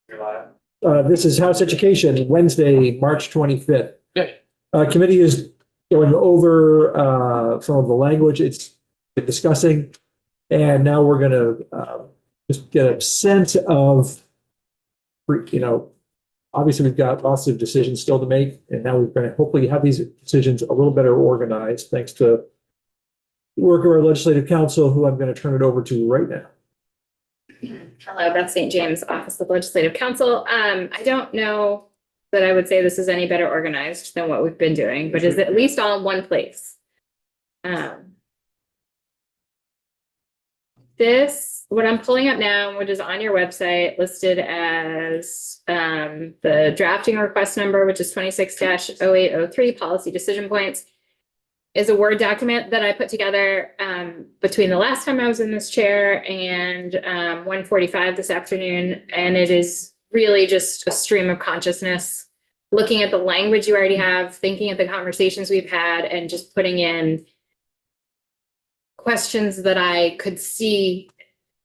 This is House Education, Wednesday, March 25th. Good. Committee is going over some of the language it's discussing. And now we're going to just get a sense of, obviously we've got lots of decisions still to make. And now we're going to hopefully have these decisions a little better organized thanks to the work of our legislative council, who I'm going to turn it over to right now. Hello, Beth St. James, Office of Legislative Counsel. I don't know that I would say this is any better organized than what we've been doing, but is at least all in one place. What I'm pulling up now, which is on your website, listed as the drafting request number, which is 26-0803, policy decision points, is a Word document that I put together between the last time I was in this chair and 1:45 this afternoon. And it is really just a stream of consciousness, looking at the language you already have, thinking of the conversations we've had, and just putting in questions that I could see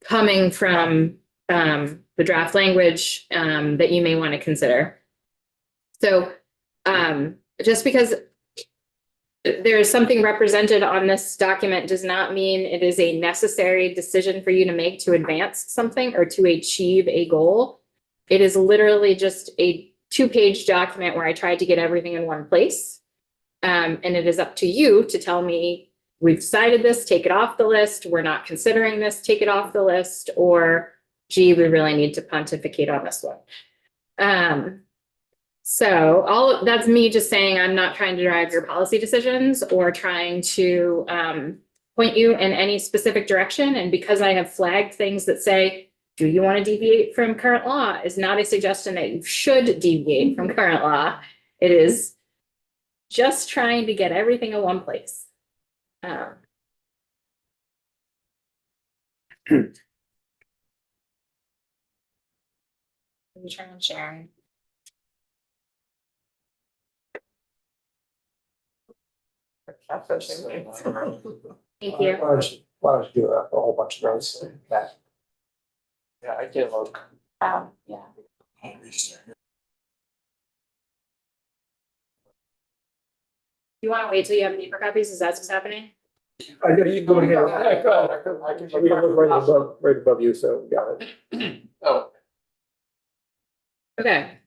coming from the draft language that you may want to consider. So just because there is something represented on this document does not mean it is a necessary decision for you to make to advance something or to achieve a goal. It is literally just a 2-page document where I tried to get everything in one place. And it is up to you to tell me, we've decided this, take it off the list. We're not considering this, take it off the list. Or, gee, we really need to pontificate on this one. So that's me just saying I'm not trying to drive your policy decisions or trying to point you in any specific direction. And because I have flagged things that say, do you want to deviate from current law, is not a suggestion that you should deviate from current law. It is just trying to get everything in one place. Let me try and share. Thank you. Why don't you do a whole bunch of those? Yeah, I did look. Yeah. You want to wait till you have paper copies? Is that what's happening? I know you can go ahead. I can look right above you, so got it. Oh, Okay.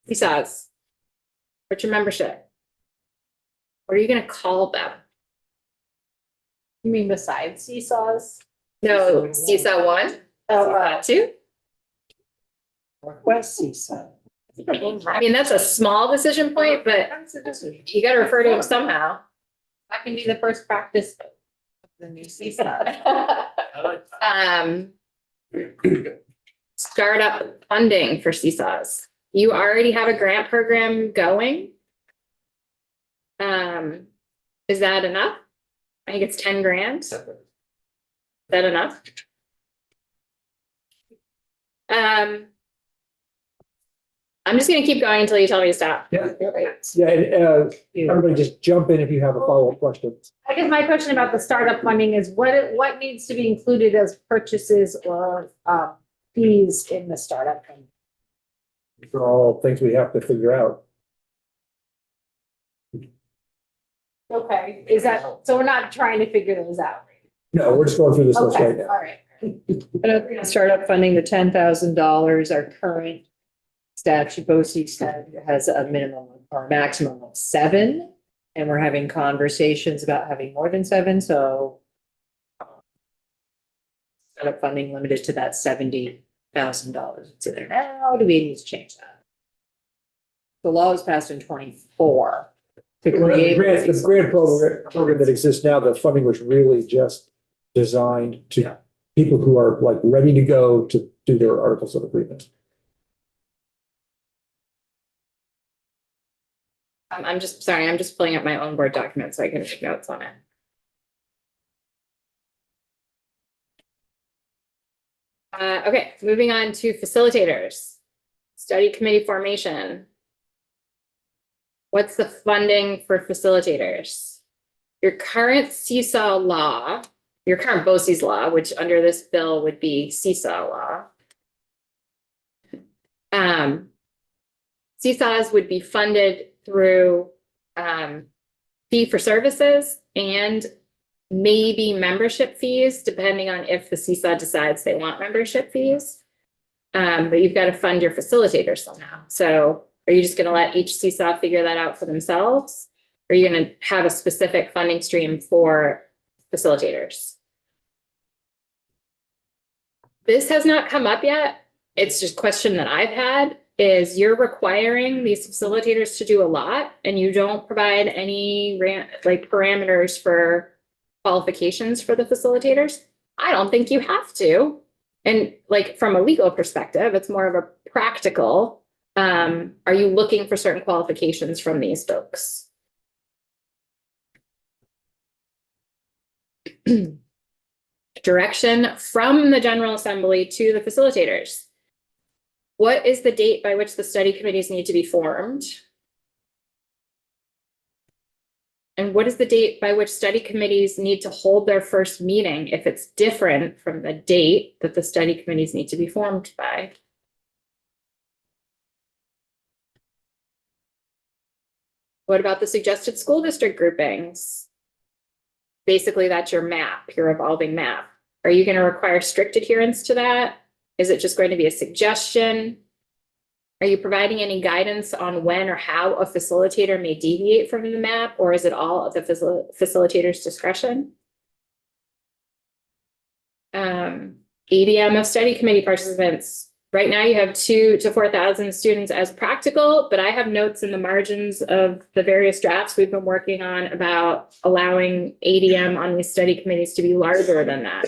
Besides, what's your membership? What are you gonna call them? You mean besides seesaws? No, Seesaw 1? Oh, 2? Northwest Seesaw. I mean, that's a small decision point, but you gotta refer to them somehow. I can be the first practice of the new seesaw. Startup funding for Seesaws. You already have a grant program going. Is that enough? I think it's 10 grand. Is that enough? I'm just gonna keep going until you tell me to stop. Yeah, and everybody just jump in if you have a follow-up question. I guess my question about the startup funding is what needs to be included as purchases or fees in the startup fund? These are all things we have to figure out. Okay, is that, so we're not trying to figure those out? No, we're just going through this list right Okay, now. all right. Startup funding, the $10,000, our current statute, BOCES said has a minimum or maximum of 7. And we're having conversations about having more than 7, so startup funding limited to that $70,000. It's in there now. Do we need to change that? The law was passed in 24 to create. The grant program that exists now, the funding was really just designed to people who are like ready to go to do their articles of agreement. I'm just sorry, I'm just pulling up my own Word document so I can take notes on it. Okay, moving on to facilitators. Study committee formation. What's the funding for facilitators? Your current Seesaw law, your current BOCES law, which under this bill would be Seesaw law, Seesaws would be funded through fee for services and maybe membership fees, depending on if the Seesaw decides they want membership fees. But you've got to fund your facilitators somehow. So are you just going to let each Seesaw figure that out for themselves? Or are you going to have a specific funding stream for facilitators? This has not come up yet. It's just a question that I've had is you're requiring these facilitators to do a lot and you don't provide any like parameters for qualifications for the facilitators. I don't think you have to. And like from a legal perspective, it's more of a practical, are you looking for certain qualifications from these folks? Direction from the General Assembly to the facilitators. What is the date by which the study committees need to be formed? And what is the date by which study committees need to hold their first meeting if it's different from the date that the study committees need to be formed by? What about the suggested school district groupings? Basically, that's your map, your evolving map. Are you going to require strict adherence to that? Is it just going to be a suggestion? Are you providing any guidance on when or how a facilitator may deviate from the map, or is it all at the facilitator's discretion? ADM of study committee participants. Right now you have 2,000 to 4,000 students as practical, but I have notes in the margins of the various drafts we've been working on about allowing ADM on these study committees to be larger than that,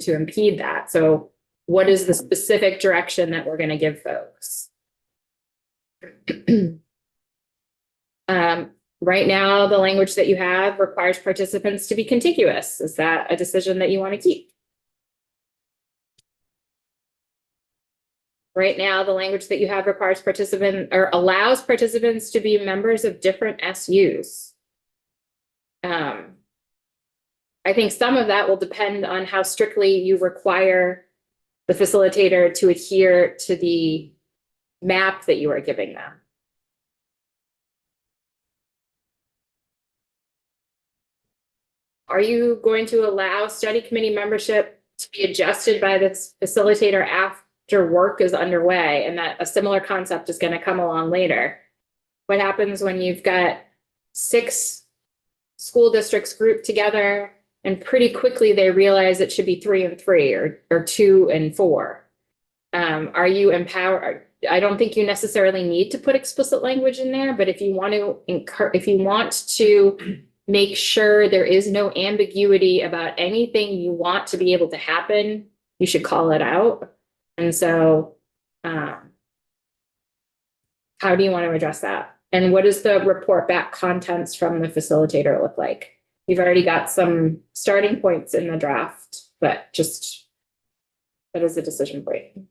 to impede that. So what is the specific direction that we're going to give folks? Right now, the language that you have requires participants to be contiguous. Is that a decision that you want to keep? Right now, the language that you have requires participant or allows participants to be members of different SUs. I think some of that will depend on how strictly you require the facilitator to adhere to the map that you are giving them. Are you going to allow study committee membership to be adjusted by this facilitator after work is underway, and that a similar concept is going to come along later? What happens when you've got 6 school districts grouped together and pretty quickly they realize it should be 3 and 3 or 2 and 4? Are you empowered? I don't think you necessarily need to put explicit language in there, but if you want to make sure there is no ambiguity about anything you want to be able to happen, you should call it out. And so, how do you want to address that? And what does the report back contents from the facilitator look like? You've already got some starting points in the draft, but just that is a decision point.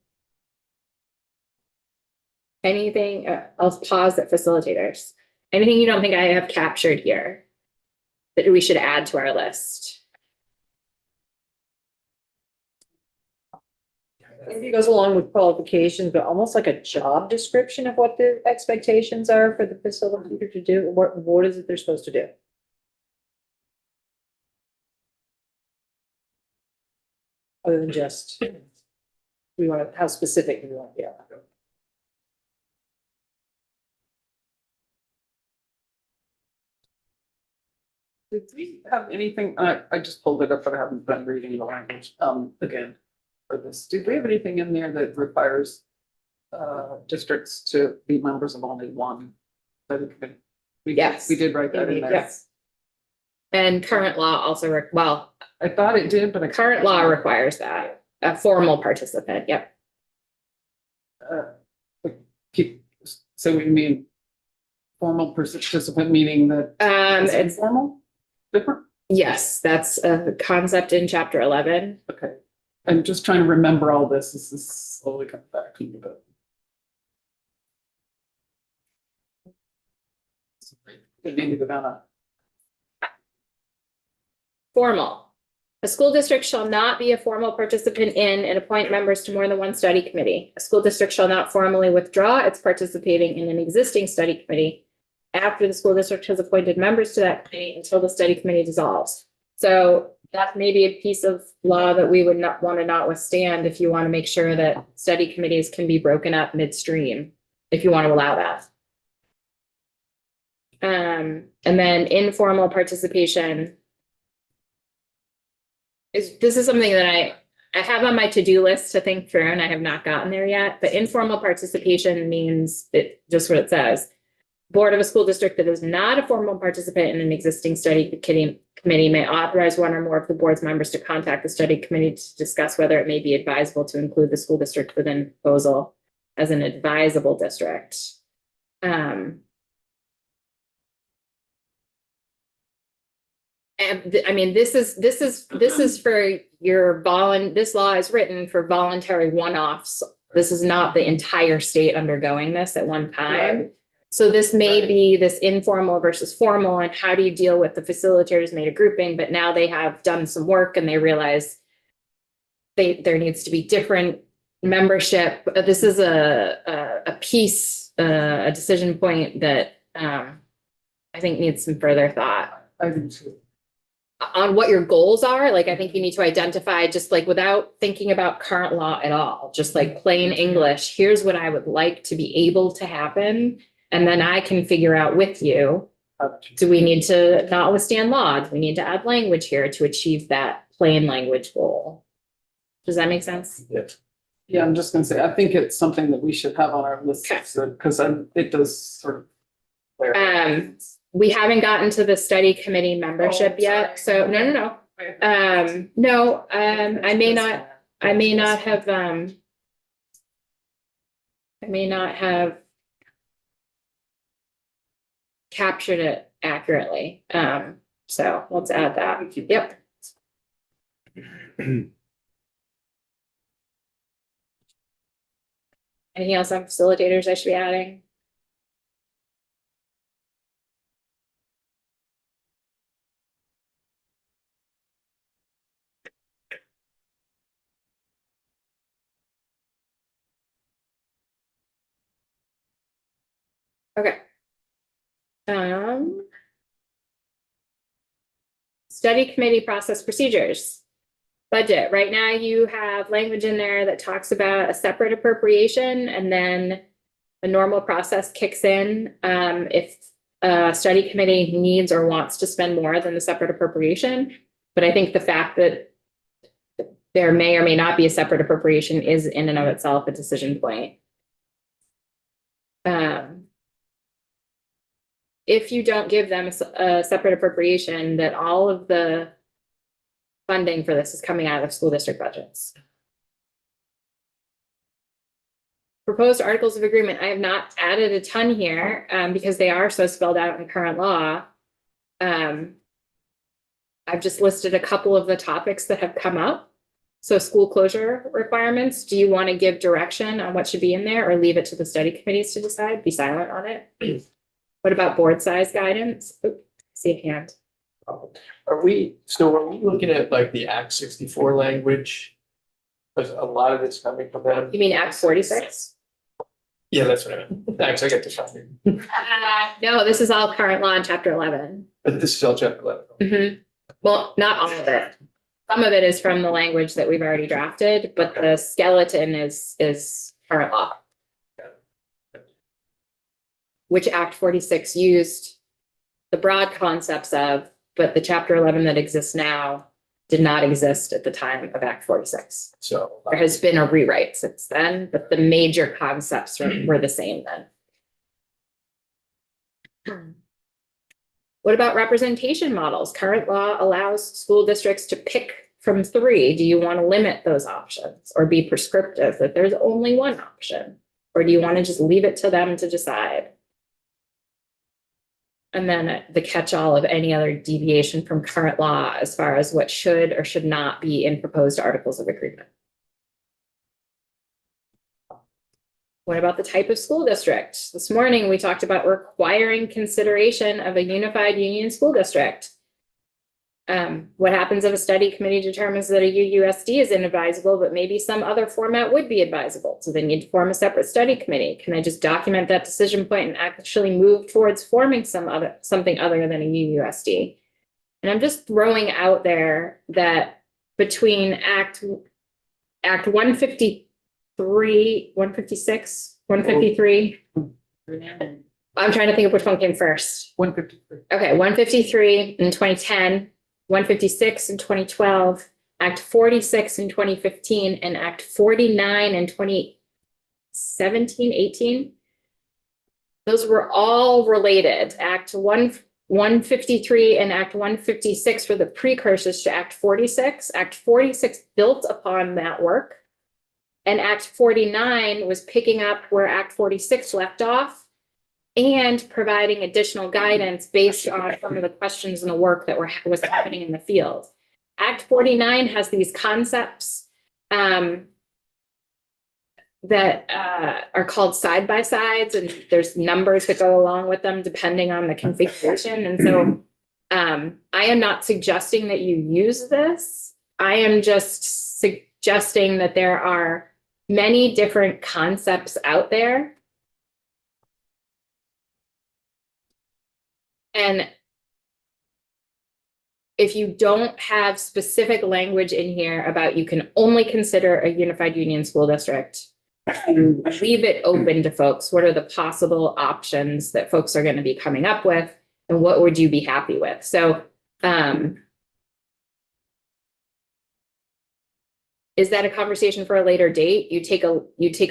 Anything, I'll pause at facilitators. Anything you don't think I have captured here that we should add to our list? Maybe it goes along with qualifications, but almost like a job description of what the expectations are for the facilitator to do. What is it they're supposed to do? Other than just, how specific we want to be. Did we have anything, I just pulled it up, but I haven't been reading the language, again, for this. Did we have anything in there that requires districts to be members of only one? Yes. We did write that in there. Yes. And current law also, well, I thought it did, but current law requires that, a formal participant, yep. So we mean formal participant, meaning that it's It's, informal? Different? yes, that's a concept in chapter 11. Okay. I'm just trying to remember all this. This is slowly coming back to me, but. We need to go down a. Formal. A school district shall not be a formal participant in and appoint members to more than one study committee. A school district shall not formally withdraw its participating in an existing study committee after the school district has appointed members to that committee until the study committee dissolves. So that may be a piece of law that we would not want to notwithstand if you want to make sure that study committees can be broken up midstream, if you want to allow that. And then informal participation. This is something that I have on my to-do list to think through, and I have not gotten there yet, but informal participation means that just what it says. Board of a school district that is not a formal participant in an existing study committee may authorize one or more of the board's members to contact the study committee to discuss whether it may be advisable to include the school district within the proposal as an advisable district. And I mean, this is for your this law is written for voluntary one-offs. This is not the entire state undergoing this at one time. Right. So this may be this informal versus formal, and how do you deal with the facilitators made a grouping, but now they have done some work and they realize there needs to be different membership. This is a piece, a decision point that I think needs some further thought. I do too. On what your goals are. Like, I think you need to identify, just like without thinking about current law at all, just like plain English, here's what I would like to be able to happen. And then I can figure out with you, do we need to notwithstand law? Do we need to add language here to achieve that plain language goal? Does that make sense? Yes. Yeah, I'm just gonna say, I think it's something that we should have on our list, because it does sort of. We haven't gotten to the study committee membership yet, so no. I may not have captured it accurately. So let's add that. Yep. Anything else on facilitators I should be adding? Okay. Study committee process procedures. Budget. Right now you have language in there that talks about a separate appropriation, and then the normal process kicks in if a study committee needs or wants to spend more than the separate appropriation. But I think the fact that there may or may not be a separate appropriation is in and of itself a decision point. If you don't give them a separate appropriation, that all of the funding for this is coming out of school district budgets. Proposed articles of agreement. I have not added a ton here because they are so spelled out in current law. I've just listed a couple of the topics that have come up. So school closure requirements. Do you want to give direction on what should be in there, or leave it to the study committees to decide? Be silent on it. What about board size guidance? Oops, see a hand. Are we looking at like the Act 64 language? Because a lot of it's coming from them. You mean Act 46? Yeah, that's what I meant. Thanks, I get this on. No, this is all current law in Chapter 11. But this is all chapter 11. Mhm. Well, not all of it. Some of it is from the language that we've already drafted, but the skeleton is current law. Which Act 46 used the broad concepts of, but the Chapter 11 that exists now did not exist at the time of Act 46. So There has been a rewrite since then, but the major concepts were the same then. What about representation models? Current law allows school districts to pick from 3. Do you want to limit those options or be prescriptive that there's only one option? Or do you want to just leave it to them to decide? And then the catch-all of any other deviation from current law as far as what should or should not be in proposed articles of agreement. What about the type of school district? This morning, we talked about requiring consideration of a unified union school district. What happens if a study committee determines that a UUSD is inadvisable, but maybe some other format would be advisable? So they need to form a separate study committee. Can I just document that decision point and actually move towards forming something other than a UUSD? And I'm just throwing out there that between Act 153, 156, 153. I'm trying to think of which one came first. 153. Okay, 153 in 2010, 156 in 2012, Act 46 in 2015, and Act 49 in 2017, 18. Those were all related. Act 153 and Act 156 were the precursors to Act 46. Act 46 built upon that work. And Act 49 was picking up where Act 46 left off and providing additional guidance based on some of the questions and the work that was happening in the field. Act 49 has these concepts that are called side-by-sides, and there's numbers that go along with them depending on the configuration. And so I am not suggesting that you use this. I am just suggesting that there are many different concepts out there. And if you don't have specific language in here about you can only consider a unified union school district, you leave it open to folks. What are the possible options that folks are going to be coming up with, and what would you be happy with? So is that a conversation for a later date? You take a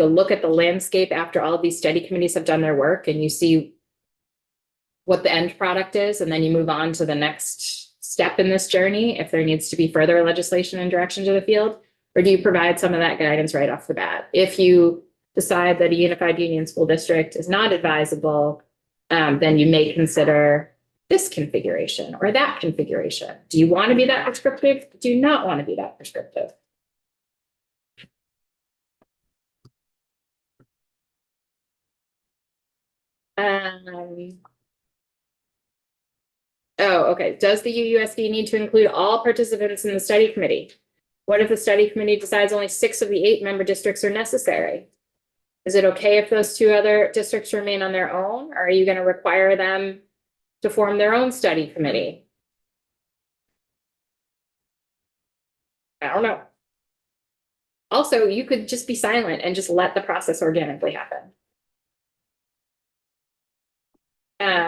look at the landscape after all of these study committees have done their work, and you see what the end product is, and then you move on to the next step in this journey if there needs to be further legislation and direction to the field? Or do you provide some of that guidance right off the bat? If you decide that a unified union school district is not advisable, then you may consider this configuration or that configuration. Do you want to be that prescriptive? Do you not want to be that prescriptive? Oh, okay. Does the UUSD need to include all participants in the study committee? What if the study committee decides only 6 of the 8 member districts are necessary? Is it okay if those 2 other districts remain on their own? Or are you going to require them to form their own study committee? I don't know. Also, you could just be silent and just let the process organically happen.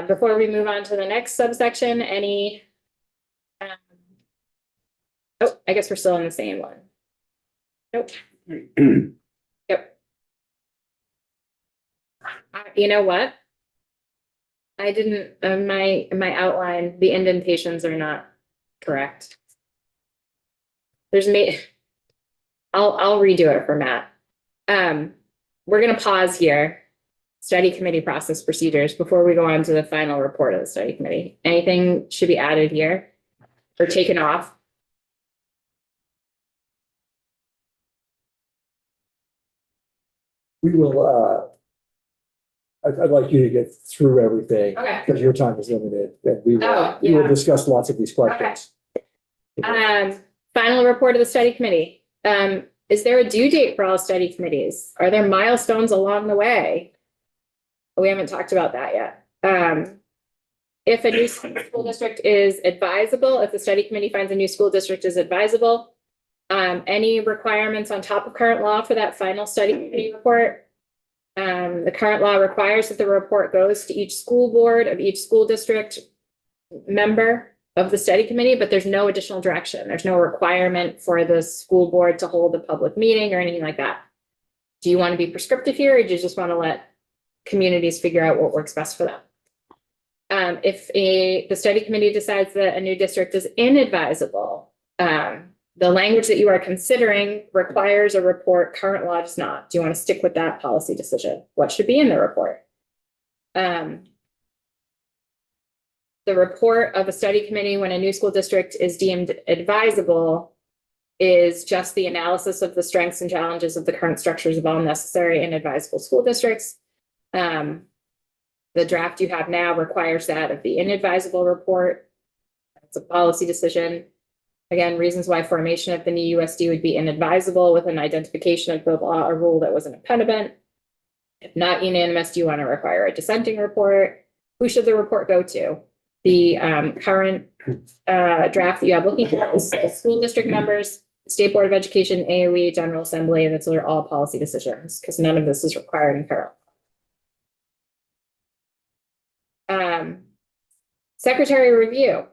Before we move on to the next subsection, any, oh, I guess we're still in the same one. Nope. Yep. You know what? I didn't, my outline, the indentations are not correct. There's I'll redo it for Matt. We're gonna pause here. Study committee process procedures before we go on to the final report of the study committee. Anything should be added here or taken off? We will, I'd like you to get through everything. Okay. Because your time is limited, and we Oh, will yeah. discuss lots of these questions. Final report of the study committee. Is there a due date for all study committees? Are there milestones along the way? We haven't talked about that yet. If a new school district is advisable, if the study committee finds a new school district is advisable, any requirements on top of current law for that final study committee report? The current law requires that the report goes to each school board of each school district member of the study committee, but there's no additional direction. There's no requirement for the school board to hold a public meeting or anything like that. Do you want to be prescriptive here, or do you just want to let communities figure out what works best for them? If the study committee decides that a new district is inadvisable, the language that you are considering requires a report. Current law does not. Do you want to stick with that policy decision? What should be in the report? The report of a study committee when a new school district is deemed advisable is just the analysis of the strengths and challenges of the current structures of all necessary and advisable school districts. The draft you have now requires that of the inadvisable report. It's a policy decision. Again, reasons why formation of the new USD would be inadvisable with an identification of the law or rule that was an impediment. If not unanimous, do you want to require a dissenting report? Who should the report go to? The current draft that you have looking at is the school district members, State Board of Education, AOE, General Assembly, and those are all policy decisions because none of this is required in current. Secretary review.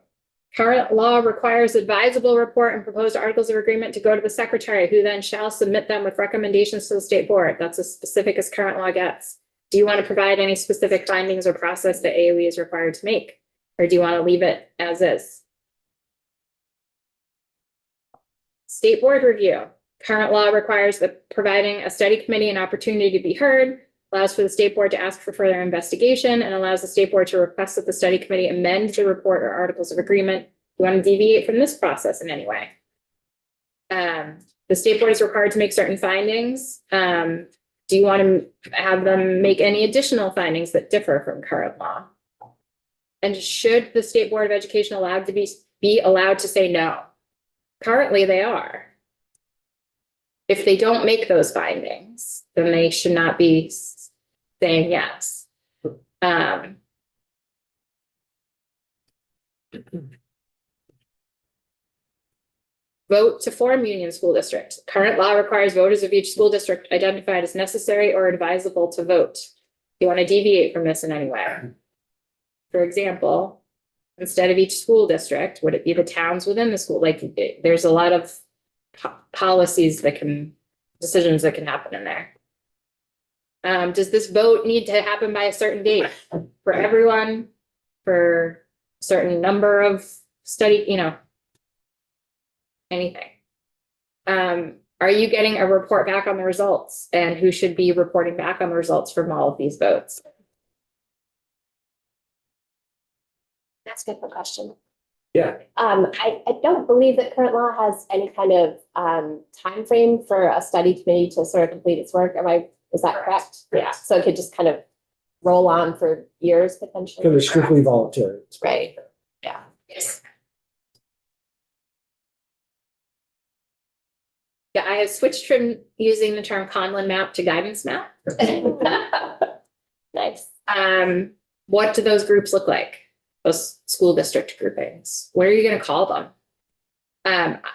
Current law requires advisable report and proposed articles of agreement to go to the secretary, who then shall submit them with recommendations to the state board. That's as specific as current law gets. Do you want to provide any specific findings or process that AOE is required to make? Or do you want to leave it as is? State board review. Current law requires that providing a study committee an opportunity to be heard, allows for the state board to ask for further investigation, and allows the state board to request that the study committee amend the report or articles of agreement. You want to deviate from this process in any way? The state board is required to make certain findings. Do you want to have them make any additional findings that differ from current law? And should the State Board of Education allowed to be allowed to say no? Currently, they are. If they don't make those findings, then they should not be saying yes. Vote to form union school district. Current law requires voters of each school district identified as necessary or advisable to vote. You want to deviate from this in any way? For example, instead of each school district, would it be the towns within the school? Like, there's a lot of policies that decisions that can happen in there. Does this vote need to happen by a certain date for everyone, for a certain number of anything? Are you getting a report back on the results, and who should be reporting back on the results from all of these votes? That's a good question. Yeah. I don't believe that current law has any kind of time frame for a study committee to sort of complete its work. Is that correct? Yeah. So it could just kind of roll on for years potentially. Because it's strictly voluntary. Right. Yeah. Yes. Yeah, I have switched from using the term Conlin map to guidance map. Nice. What do those groups look like? Those school district groupings. What are you going to call them?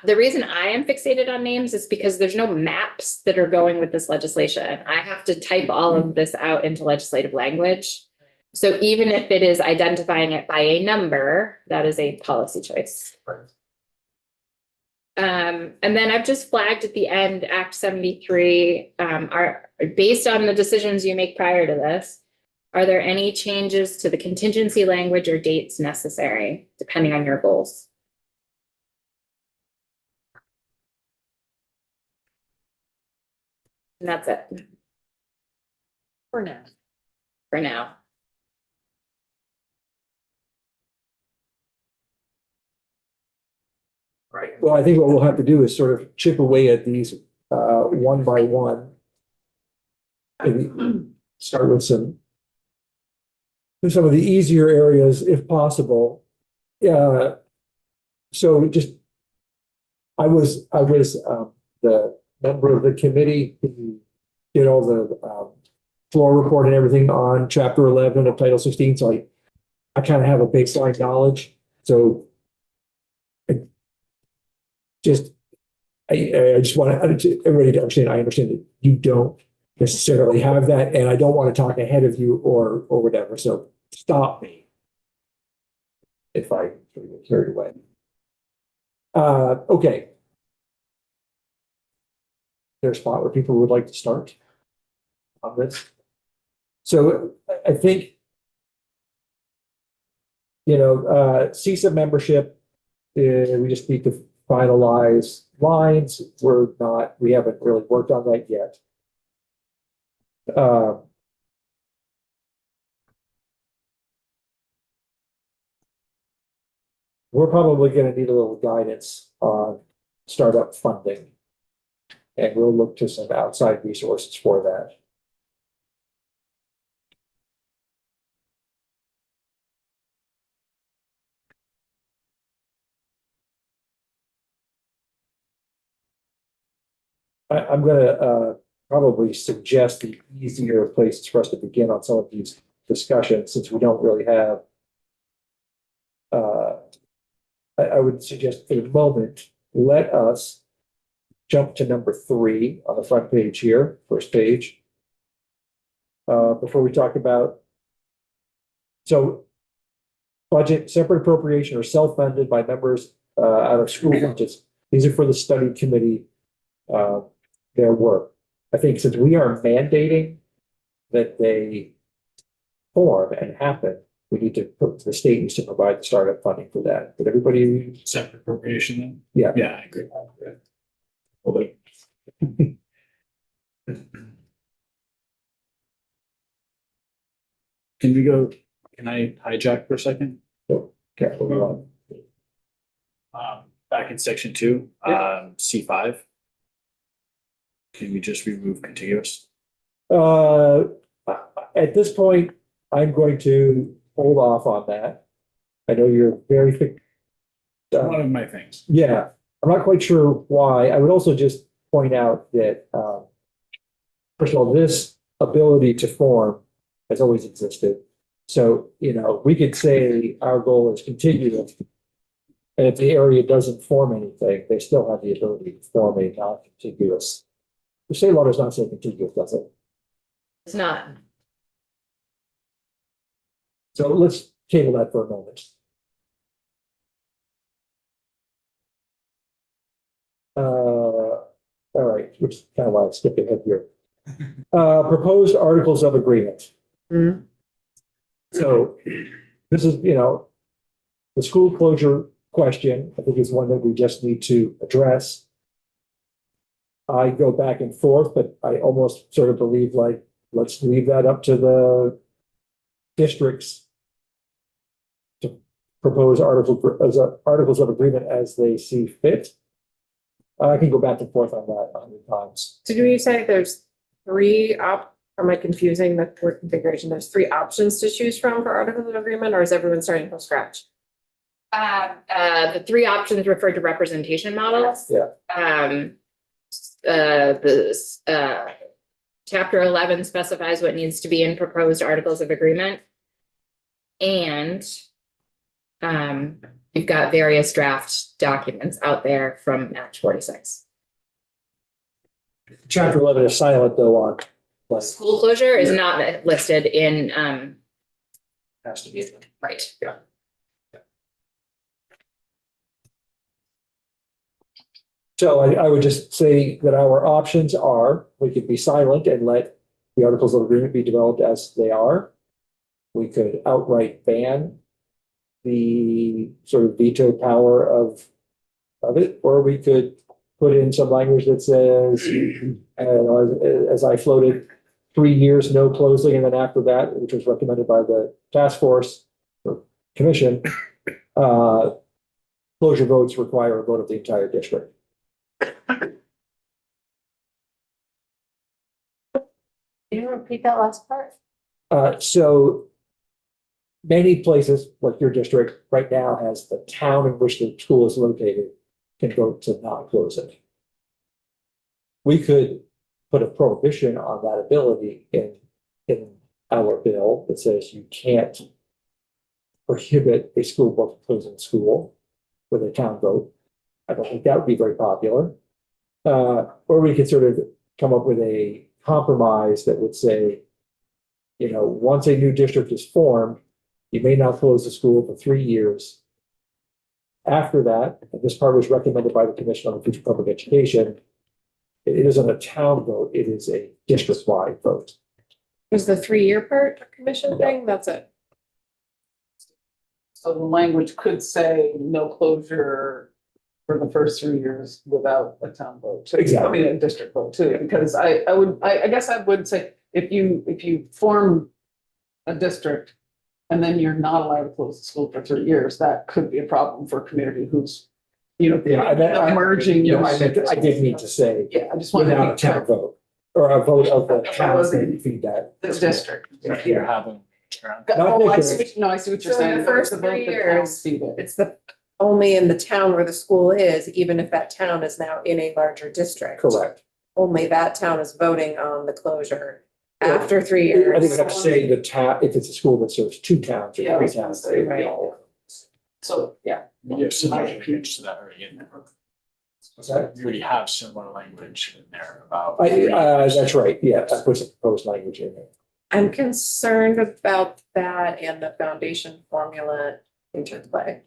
The reason I am fixated on names is because there's no maps that are going with this legislation. I have to type all of this out into legislative language. So even if it is identifying it by a number, that is a policy choice. And then I've just flagged at the end, Act 73, are based on the decisions you make prior to this. Are there any changes to the contingency language or dates necessary, depending on your goals? And that's it For now. for now. Right. Well, I think what we'll have to do is sort of chip away at these one by one. Maybe start with some of the easier areas if possible. So just, I was the member of the committee who did all the floor report and everything on Chapter 11 of Title 16. So I kind of have a baseline knowledge. So I just want everybody to understand. I understand that you don't necessarily have that, and I don't want to talk ahead of you or whatever. So stop me if I sort of get carried away. Okay. There's a spot where people would like to start on this. So I think, CISA membership, we just need to finalize lines. We haven't really worked on that yet. We're probably going to need a little guidance on startup funding, and we'll look to some outside resources for that. I'm gonna probably suggest the easier places for us to begin on some of these discussions, since we don't really have. I would suggest for the moment, let us jump to number 3 on the front page here, first page. Before we talk about. So budget, separate appropriation or self-funded by members out of school budgets. These are for the study committee, their work. I think since we are mandating that they form and happen, we need to, the state needs to provide the startup funding for that. But everybody, Separate appropriation then? Yeah. Yeah, I agree. Can we go, can I hijack for a second? okay, hold on. Back in section 2, C5. Can we just remove contiguous? At this point, I'm going to hold off on that. I know you're very thick. One of my things. Yeah, I'm not quite sure why. I would also just point out that, first of all, this ability to form has always existed. So, we could say our goal is contiguous. And if the area doesn't form anything, they still have the ability to form a non-contiguous. The state law does not say contiguous, does it? It's not. So let's table that for a moment. All right, which is kind of why I skipped ahead here. Proposed articles of agreement. Mhm. So this is, the school closure question, I think is one that we just need to address. I go back and forth, but I almost sort of believe like, let's leave that up to the districts to propose articles of agreement as they see fit. I can go back and forth on that 100 times. So do you say there's am I confusing the word configuration? There's 3 options to choose from for articles of agreement, or is everyone starting from scratch? The 3 options refer to representation models. Yeah. Chapter 11 specifies what needs to be in proposed articles of agreement. And we've got various draft documents out there from Act 46. Chapter 11 is silent though on. Like, School closure is not listed in, has to be. right. So I would just say that our options are, we could be silent and let the articles of agreement be developed as they are. We could outright ban the sort of veto power of it, or we could put in some language that says, as I floated, 3 years, no closing, and then after that, which was recommended by the task force or commission, closure votes require a vote of the entire district. Can you repeat that last part? So many places, like your district right now has the town in which the school is located can vote to not close it. We could put a prohibition on that ability in our bill that says you can't prohibit a school board from closing school with a town vote. I don't think that would be very popular. Or we could sort of come up with a compromise that would say, once a new district is formed, you may not close the school for 3 years. After that, and this part was recommended by the Commission on Future Public Education, it isn't a town vote, it is a district-wide vote. Was the 3-year part a commission thing? That's it. So the language could say no closure for the first 3 years without a town vote. too. Exactly. I mean, a district vote too, because I guess I would say, if you form a district and then you're not allowed to close the school for 3 years, that could be a problem for a community who's, merging. I did mean to say, Yeah, I just wanted without a to town vote, or a vote of the town that feed that. the district. You're having. Oh, I see what you're So in saying. the first The vote 3 the years, towns feed it. it's only in the town where the school is, even if that town is now in a larger district. Correct. only that town is voting on the closure after 3 years. I think we have to say the if it's a school that serves 2 towns or Yeah, I 3 was gonna towns. say, Right. So, yeah. You have similar language to that already in there. What's that? You already have similar language in there about. That's right, yeah, I put some proposed language in there. I'm concerned about that and the foundation formula interplay.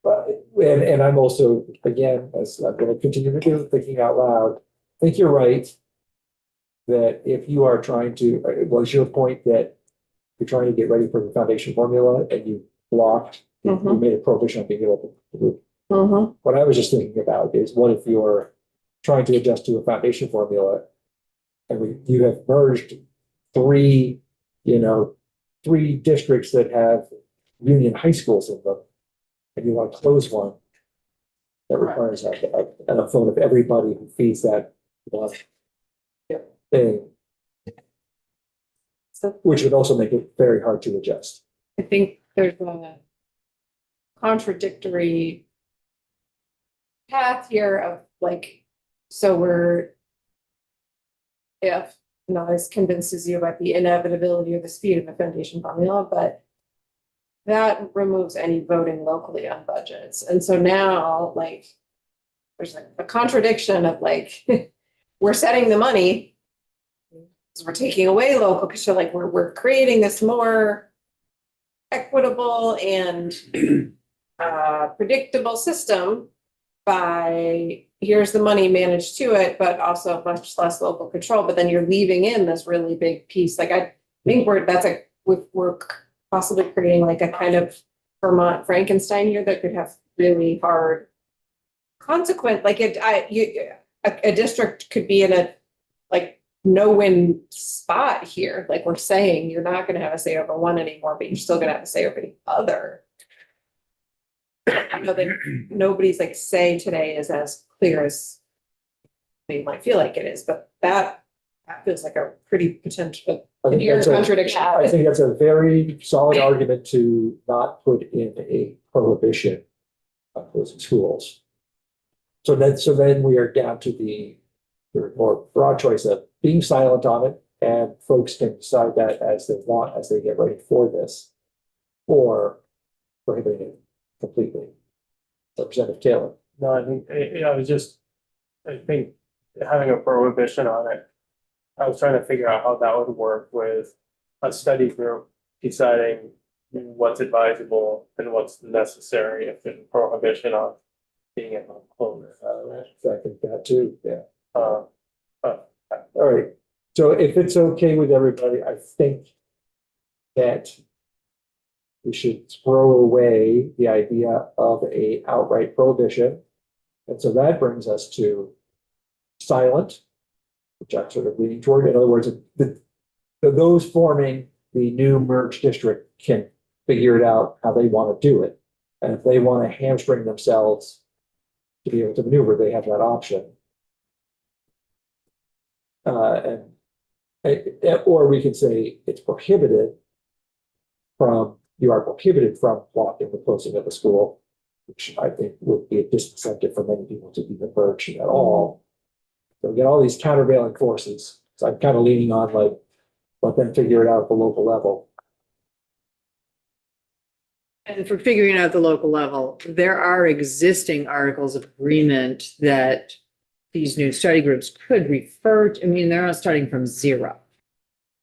But, and I'm also, again, as I'm gonna continue to do, thinking out loud, I think you're right. That if you are trying to, was your point that you're trying to get ready for the foundation formula and you blocked, you made a prohibition on being able to. What I was just thinking about is what if you're trying to adjust to a foundation formula and you have merged 3, 3 districts that have union high schools in them, and you want to close one that requires a vote of everybody who feeds that one thing, So which would also make it very hard to adjust. I think there's a contradictory path here of like, so if not as convinces you about the inevitability or the speed of the foundation formula, but that removes any voting locally on budgets. And so now, like, there's like a contradiction of like, we're setting the money, so we're taking away local, because you're like, we're creating this more equitable and predictable system by here's the money managed to it, but also much less local control. But then you're leaving in this really big piece. Like I think we're possibly creating like a kind of Vermont Frankenstein here that could have really hard consequence. Like a district could be in a like no-win spot here. Like we're saying, you're not going to have a say over one anymore, but you're still going to have a say over the other. I know that nobody's like say today is as clear as they might feel like it is, but that feels like a pretty potential I think that's contradiction. I think that's a very solid argument to not put in a prohibition on closing schools. So then we are down to the more broad choice of being silent on it, and folks can decide that as they want, as they get ready for this, or prohibiting it completely. Representative Taylor. No, I think, I think having a prohibition on it, I was trying to figure out how that would work with a study group deciding what's advisable and what's necessary if there's a prohibition on being able to close it. I think that too, yeah. Uh, All right, so if it's okay with everybody, I think that we should throw away the idea of a outright prohibition. And so that brings us to silent, which I'm sort of leaning toward. In other words, those forming the new merged district can figure it out how they want to do it. And if they want to hamstring themselves to be able to maneuver, they have that option. Or we can say it's prohibited from, you are prohibited from blocking the closing of the school, which I think would be a disincentive for many people to even merge at all. So we get all these countervailing forces. So I'm kind of leaning on like, let them figure it out at the local level. And for figuring out the local level, there are existing articles of agreement that these new study groups could refer to. I mean, they're not starting from zero.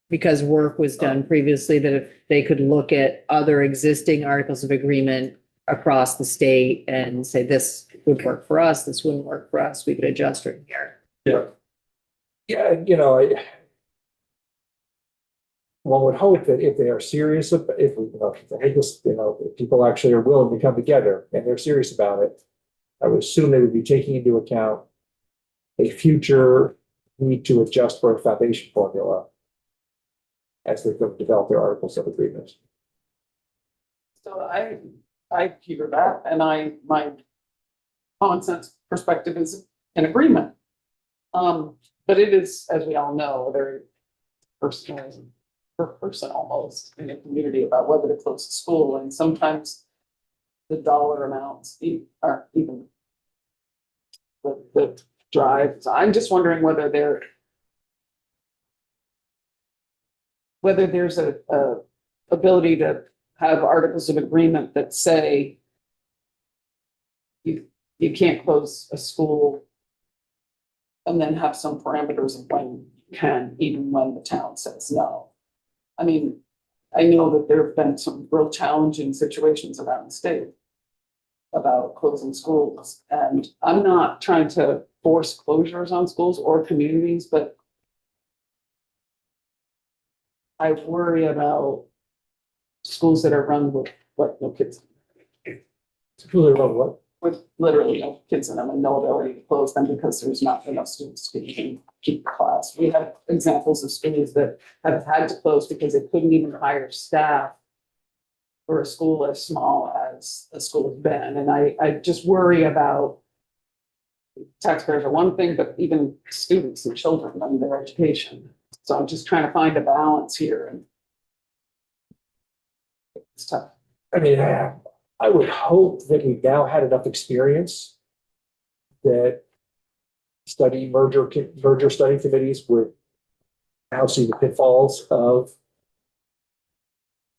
Because work was done previously that if they could look at other existing articles of agreement across the state and say, this would work for us, this wouldn't work for us, we could adjust it here. Yeah, one would hope that if they are serious, if people actually are willing to come together and they're serious about it, I would assume they would be taking into account a future need to adjust for a foundation formula as they go develop their articles of agreement. So I hear that, and my common sense perspective is an agreement. But it is, as we all know, a very personal, per person almost in a community about whether to close the school, and sometimes the dollar amounts aren't even the drive. So I'm just wondering whether there's a ability to have articles of agreement that say you can't close a school and then have some parameters of when you can, even when the town says no. I mean, I know that there have been some real challenging situations around the state about closing schools, and I'm not trying to force closures on schools or communities, but I worry about schools that are run with no kids, It's really wrong, what? with literally no kids in them and no ability to close them because there's not enough students to keep class. We have examples of schools that have had to close because they couldn't even hire staff for a school as small as the school has been. And I just worry about taxpayers are one thing, but even students and children and their education. So I'm just trying to find a balance here, and it's tough. I mean, I would hope that we've now had enough experience that merger study committees would now see the pitfalls of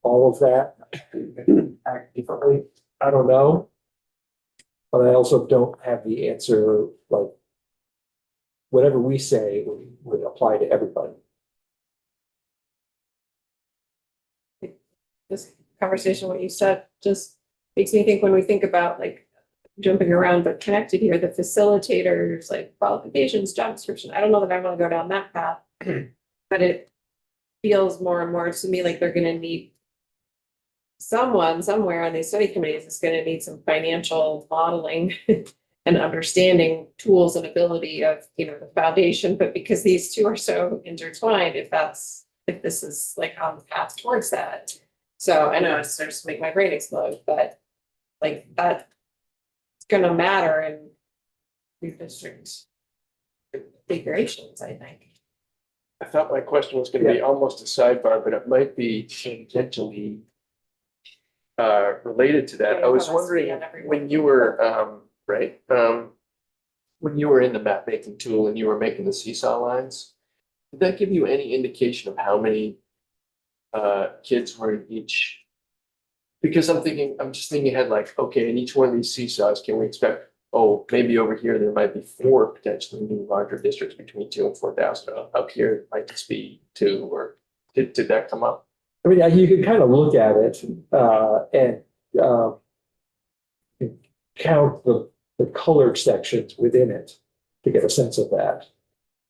all of that, act differently. I don't know. But I also don't have the answer, like, whatever we say would apply to everybody. This conversation, what you said, just makes me think when we think about like jumping around, but connected here, the facilitators, like qualifications, job description. I don't know that I want to go down that path, but it feels more and more to me like they're going to need someone somewhere on these study committees is going to need some financial modeling and understanding tools and ability of, you know, the foundation. But because these two are so intertwined, if this is like on the path towards that. So I know it starts to make my brain explode, but like that's gonna matter in these districts configurations, I think. I thought my question was gonna be almost a sidebar, but it might be tangentially related to that. I was wondering, when you were, when you were in the map making tool and you were making the seesaw lines, did that give you any indication of how many kids were in each? Because I'm just thinking ahead, like, okay, in each one of these seesaws, can we expect, oh, maybe over here there might be 4 potentially new larger districts between 2,000 and 4,000. Up here it might just be 2, or did that come up? I mean, you can kind of look at it and count the colored sections within it to get a sense of that.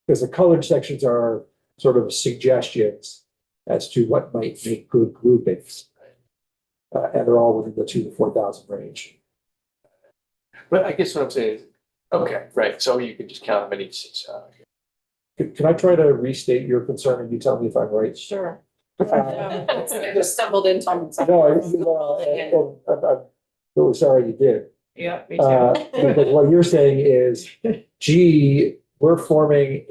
Because the colored sections are sort of suggestions as to what might make good groupings. And they're all within the 2,000 to 4,000 range. But I guess what I'm saying is, okay, right, so you can just count them in each seesaw. Can I try to restate your concern and you tell me if I'm right? Sure. I just stumbled into something. No, I'm really sorry you did. Yeah, me Because what you're saying is, gee, we're forming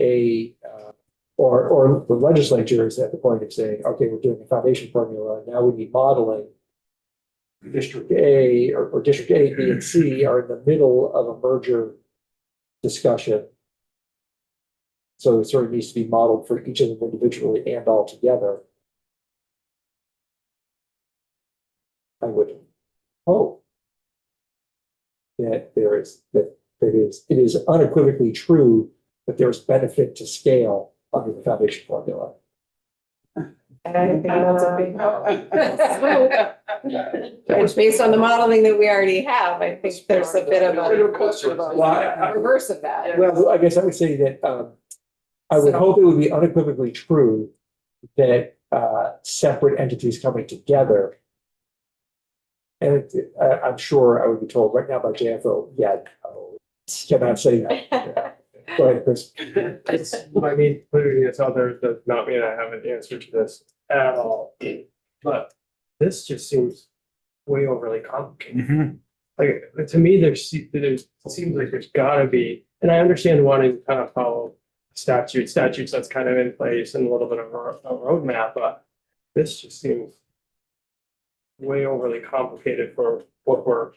or the legislature is at the point of saying, okay, we're doing a foundation formula, now we need modeling. District A or District A, B, and C are in the middle of a merger discussion. So it sort of needs to be modeled for each of them individually and all together. I would hope that it is unequivocally true that there's benefit to scale under the foundation formula. I think that's a big Which, based on the modeling that we already have, I think there's a bit of a reverse of that. Well, I guess I would say that I would hope it would be unequivocally true that separate entities coming together. And I'm sure I would be told right now by JFO, cannot say that. Go ahead, Chris. I mean, putting this out there does not mean I have an answer to this at all. But this just seems way overly complicated. Like, to me, there seems like there's gotta be, and I understand wanting to kind of follow statutes that's kind of in place and a little bit of a roadmap, but this just seems way overly complicated for what we're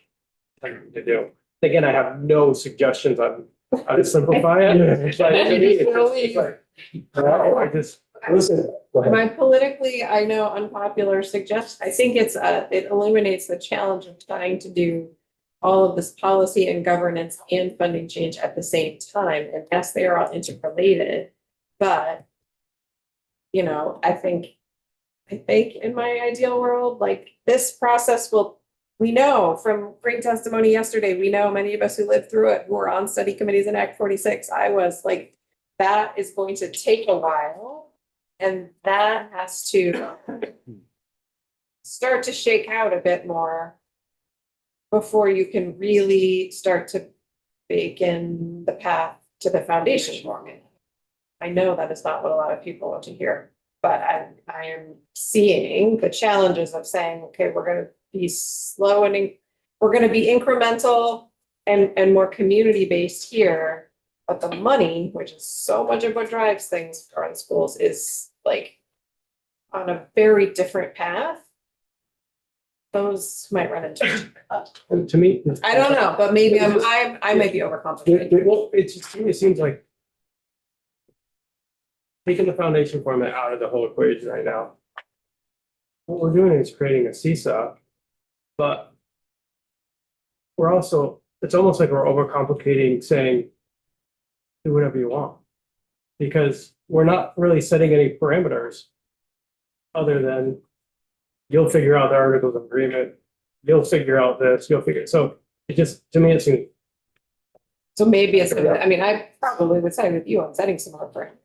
trying to do. Again, I have no suggestions on I simplify it. It's like, to me, it's like, I just, Listen, go ahead. My politically, I know unpopular suggestion, I think it illuminates the challenge of trying to do all of this policy and governance and funding change at the same time, and yes, they are all interrelated, but you know, I think in my ideal world, like this process we know from great testimony yesterday, we know many of us who lived through it, who were on study committees in Act 46, I was like, that is going to take a while. And that has to start to shake out a bit more before you can really start to bake in the path to the foundation formula. I know that is not what a lot of people want to hear, but I am seeing the challenges of saying, okay, we're gonna be slow and we're gonna be incremental and more community-based here. But the money, which is so much of what drives things for our schools, is like on a very different path. Those might run into. and to me. I don't know, but maybe I might be overcomplicating. Well, it's just, to me, it seems like taking the foundation format out of the whole equation right now. What we're doing is creating a seesaw, but we're also, it's almost like we're overcomplicating saying, do whatever you want. Because we're not really setting any parameters other than you'll figure out the articles of agreement, you'll figure out this, so it just, to me, it seems. So maybe it's, I mean, I probably would side with you on setting some more parameters.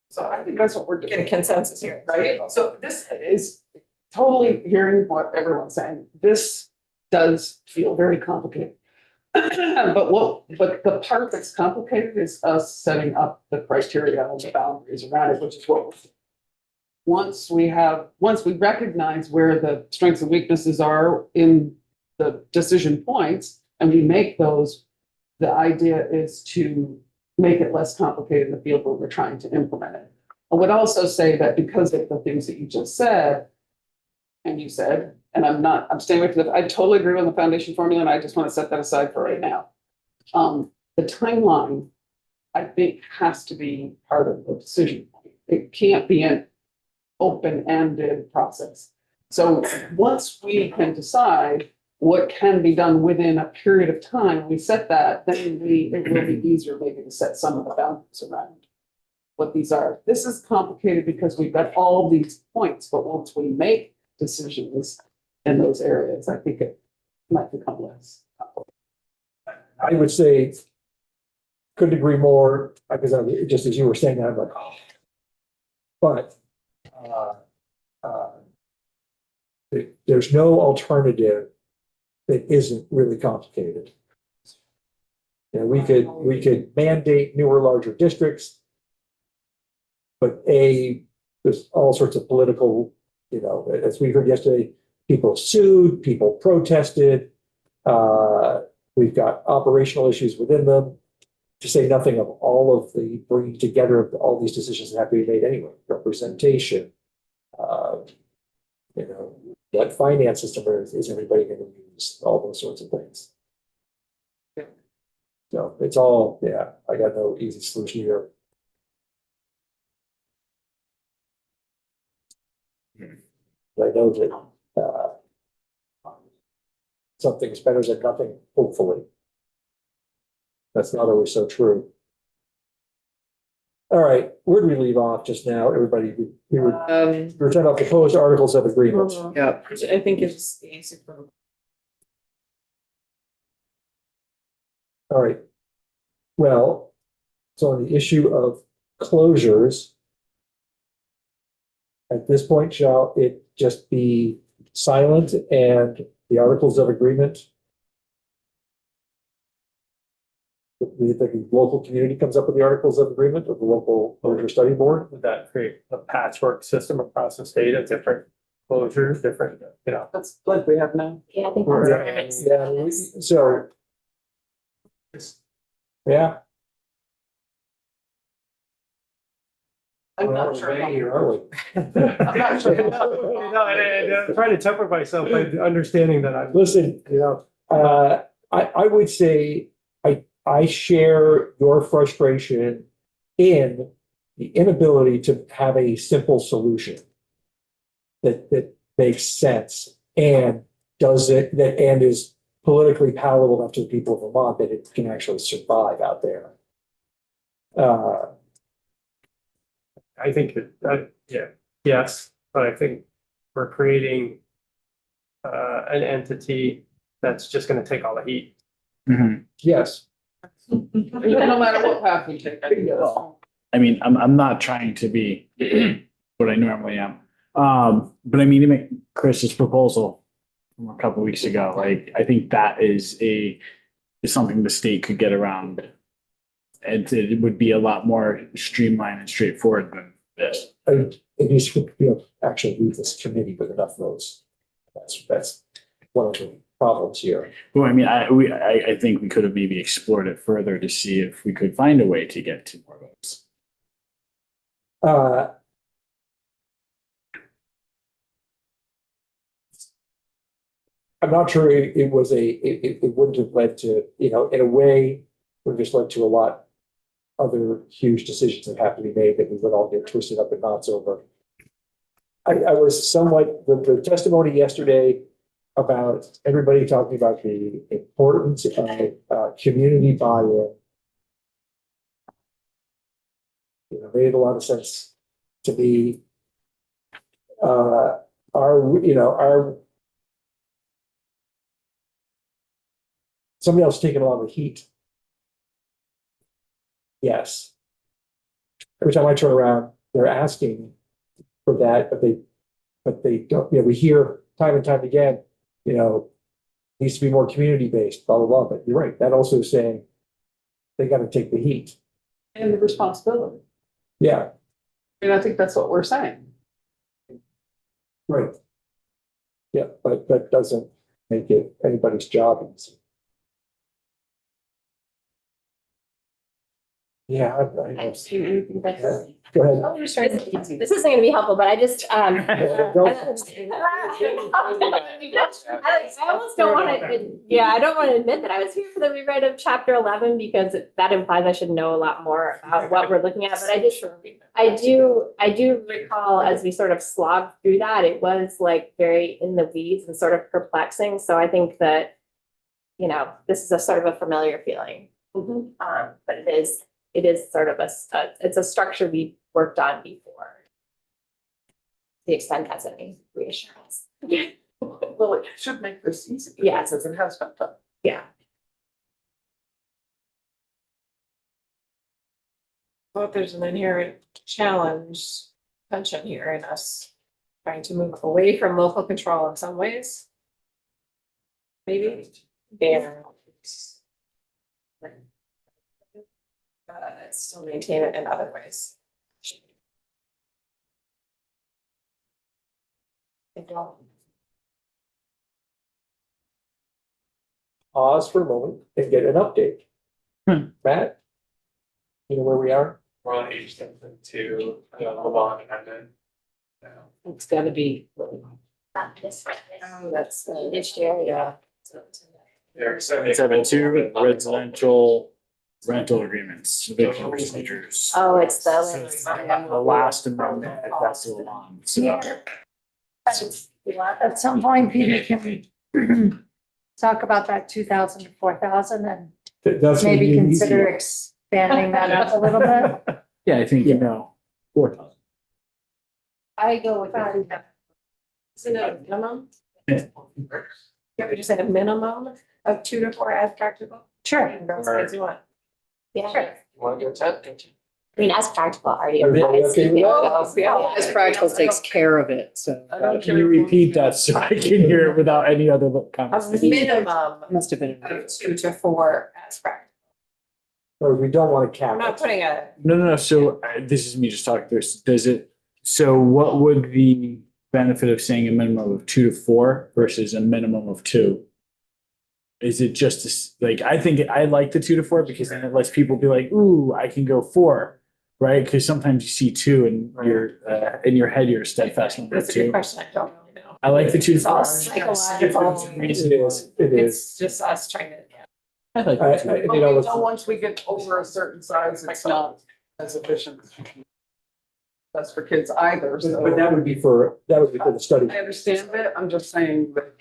So I think that's what we're doing. Get a consensus here, Right, so this is totally hearing what everyone's saying. This does feel very complicated. But the part that's complicated is us setting up the criteria and the boundaries around it, which is what we're doing. Once we recognize where the strengths and weaknesses are in the decision points, and we make those, the idea is to make it less complicated in the field where we're trying to implement it. I would also say that because of the things that you just said, and you said, and I'm staying away from that, I totally agree with the foundation formula, and I just want to set that aside for right now. The timeline, I think, has to be part of the decision. It can't be an open-ended process. So once we can decide what can be done within a period of time, we set that, then it will be easier maybe to set some of the boundaries around what these are. This is complicated because we've got all these points, but once we make decisions in those areas, I think it might become less complicated. I would say, couldn't agree more, because just as you were saying, I'm like, oh. But there's no alternative that isn't really complicated. You know, we could mandate newer, larger districts, but there's all sorts of political, you know, as we heard yesterday, people sued, people protested. We've got operational issues within them, to say nothing of all of the bringing together of all these decisions that have to be made anyway. Representation, you know, what finance system is everybody going to use? All those sorts of things. So it's all, yeah, I got no easy solution here. I know that something's better than nothing, hopefully. That's not always so true. All right, where did we leave off just now? Everybody, we were talking about proposed articles of agreement. Yeah. Which I think is the answer for. All right. Well, so on the issue of closures, at this point, shall it just be silent and the articles of agreement? The local community comes up with the articles of agreement, or the local closure study board? Would that create a patchwork system across the state of different closures, different, you know? That's like we have now. Yeah, I think that's. Yeah, so. Yeah. I'm not sure. Here, are we? I'm not sure. No, and I'm trying to temper myself by understanding that I'm. Listen, you know, I would say, I share your frustration in the inability to have a simple solution that makes sense and does it, that and is politically palatable enough to the people of Vermont that it can actually survive out there. I think that, yeah, yes, but I think we're creating an entity that's just gonna take all the heat. Yes, No matter what path we take, I think that's. I mean, I'm not trying to be what I normally am. But I mean, even Chris's proposal from a couple weeks ago, like, I think that is something the state could get around. And it would be a lot more streamlined and straightforward than this. it needs to, actually leave this committee with enough votes. That's one of the problems here. Well, I mean, I think we could have maybe explored it further to see if we could find a way to get 2 more votes. I'm not sure it was it wouldn't have led to, in a way, would have just led to a lot other huge decisions that have to be made that we would all get twisted up in knots over. I was somewhat, the testimony yesterday about everybody talking about the importance of community buy-in. Made a lot of sense to me. Somebody else taking a lot of the heat. Yes. Every time I turn around, they're asking for that, but they don't, we hear time and time again, needs to be more community-based, blah, blah, blah. But you're right, that also is saying they gotta take the heat. And the responsibility. Yeah, And I think that's what we're saying. right. Yeah, but that doesn't make it anybody's job easy. Yeah, I I've know. seen anything that's. Go ahead. This isn't gonna be helpful, but I just, I almost don't wanna, I don't wanna admit that I was here for the rewrite of chapter 11 because that implies I should know a lot more about what we're looking at, but I do recall as we sort of slogged through that, it was like very in the weeds and sort of perplexing, so I think that, this is a sort of a familiar feeling. But it is sort of it's a structure we worked on before. To the extent that's any reassurance. Well, it should make this easy. Yes. Because it has been done. Yeah. Well, there's an inherent challenge, tension here in us trying to move away from local control in some ways. Maybe. Yeah. Still maintain it in other ways. I don't. Pause for a moment and get an update. Matt? You know where we are? We're on H7 the bond amendment. It's gotta be. This. Oh, that's. Each year, yeah. There, 7.2 residential rental agreements, eviction procedures. Oh, it's So the. it's the last amendment, if that's the one, so. At some point, Peter, can we talk about that 2,000 to 4,000 and That's gonna maybe be an easy consider one. expanding that up a little bit? Yeah, I think, 4,000. I go with that. Isn't it a minimum? Yeah, we just said a minimum of 2 to 4 as practical. Sure. That's what you want. Yeah, Sure. You wanna go 10, don't you? I mean, as practical already. Everybody applies. okay with that? Yeah. As practical takes care of it, so. Can you repeat that so I can hear it without any other A comments? minimum Must have been. of 2 to 4 as practical. Or we don't want to cap I'm not it. putting a, No. So this is me just talking through. So what would the benefit of saying a minimum of 2 to 4 versus a minimum of 2? Is it just like, I think I like the 2 to 4 because then it lets people be like, ooh, I can go 4, right? Because sometimes you see 2 and you're in your head, you're steadfast number that's a good 2. question, I don't really know. I like the 2 to It's all 4. psychological. It is. It's just us trying to. I like I, that too. I, But you know, we know once we get over a certain size, it's not as efficient. That's for kids either, so. but that would be for the study. I understand it, I'm just saying that.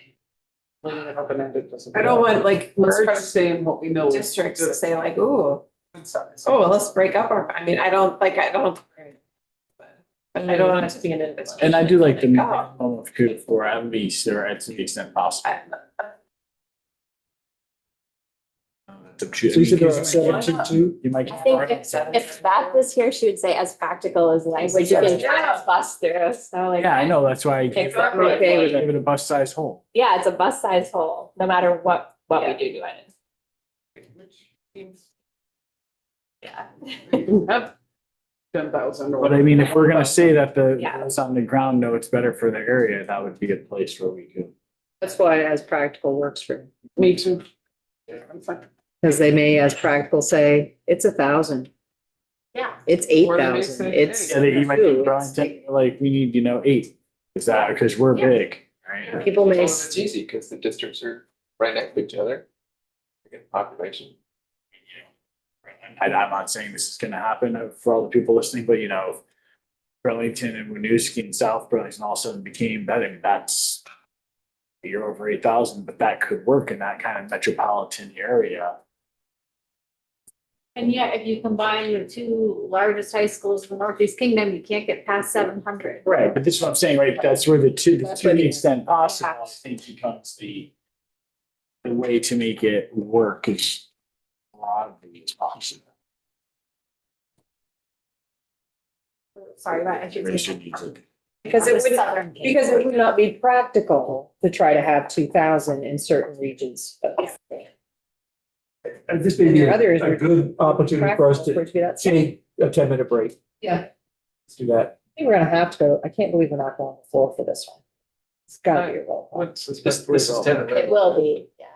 Leaving it open-ended doesn't. I don't want like Let's try to merge stay in what we know. is districts to good say like, ooh, size. oh, well, let's break up our, I mean, I don't. But I don't want it to be an individual. And I do like the Oh. minimum of 2 to 4 at least, or to the extent possible. So you said there are 722? You might. I think if Beth was here, she would say as practical as language you can try to bust through, so like. Yeah, I know, that's why I gave it, Exactly. okay with it, give it a bus size hole. Yeah, it's a bus size hole, no matter what we do to it. Yeah. Have 10,000 or. But I mean, if we're gonna say that Yeah. it's on the ground, no, it's better for the area, that would be a place where we could. That's why as practical works for, Me too. Yeah, I'm fine. because they may as practical say, it's 1,000, Yeah. it's Or they may 8,000, say, it's. hey, Yeah, you might two, be it's- Burlington, like, we need, 8. Is that, because we're Yeah. big, right? People Well, may, it's easy because the districts are right next to each other. They get population. I'm not saying this is gonna happen for all the people listening, but if Burlington and Winooski and South Burlington all of a sudden became that, I mean, that's you're over 8,000, but that could work in that kind of metropolitan area. And yet, if you combine the two largest high schools in the Northeast Kingdom, you can't get past 700. Right, but this is what I'm saying, right? That's where to That's the where the- extent possible, I think becomes the way to make it work as broadly as possible. Sorry, right, I should Raise say. your needs. because it would, Southern Kingdom. because it would not be practical to try to have 2,000 in certain regions. And this may be Your others a are good opportunity for us Practical to be that. take a 10-minute break. Yeah. Let's do that. I think we're gonna have to go, I can't believe we're not going on the floor for this one. It's gotta be a roll call. What's This is 10. It will be, yeah.